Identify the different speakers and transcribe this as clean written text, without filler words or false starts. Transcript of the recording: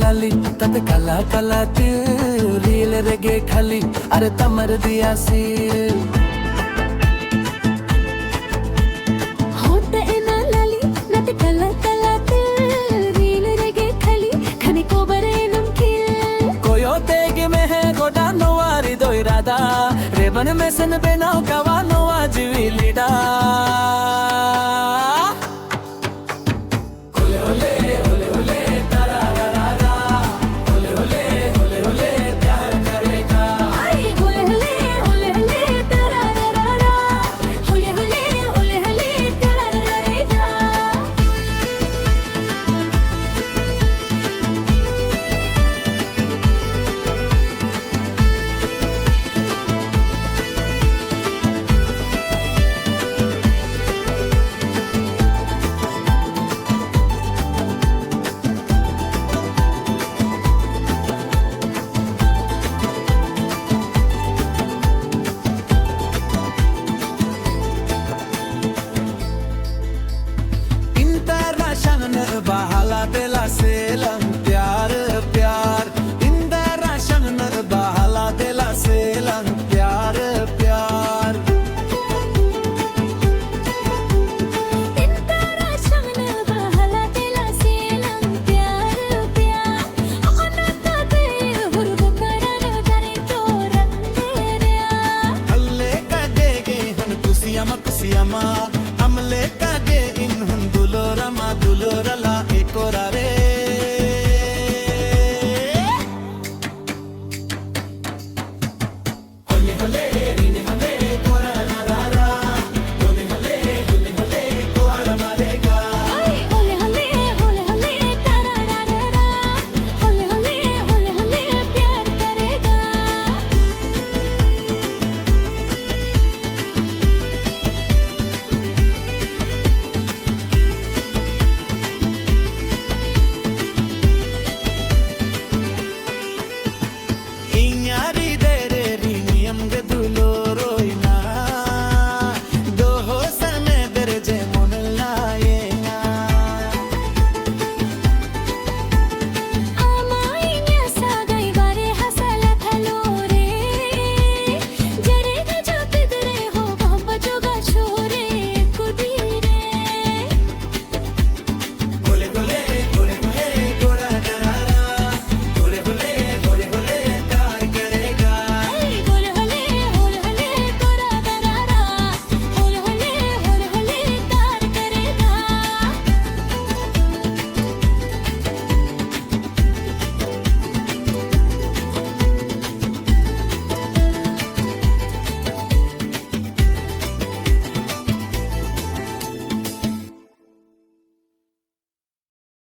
Speaker 1: लाली तत काला काला तिल रील रेगे खाली अरे तमर दिया सी
Speaker 2: होट एना लाली नत काला काला तिल रील रेगे खाली खनी को बरे नमकीन
Speaker 1: कोयो तेग में है गोडा नोवारी दो इरादा रेबन में सन बेनाव कवा नोवा जीवी Leda Bahala de la selam प्यार प्यार Indra Shagun bahala de la selam प्यार प्यार
Speaker 2: Indra Shagun bahala de la selam प्यार प्यार अनता दे हुरु करन करे तो रंगेरिया
Speaker 1: अल्ले का देगे हन कुसियामा हमले का दे इन हन दुलोरमा दुलोरला एकोरा रे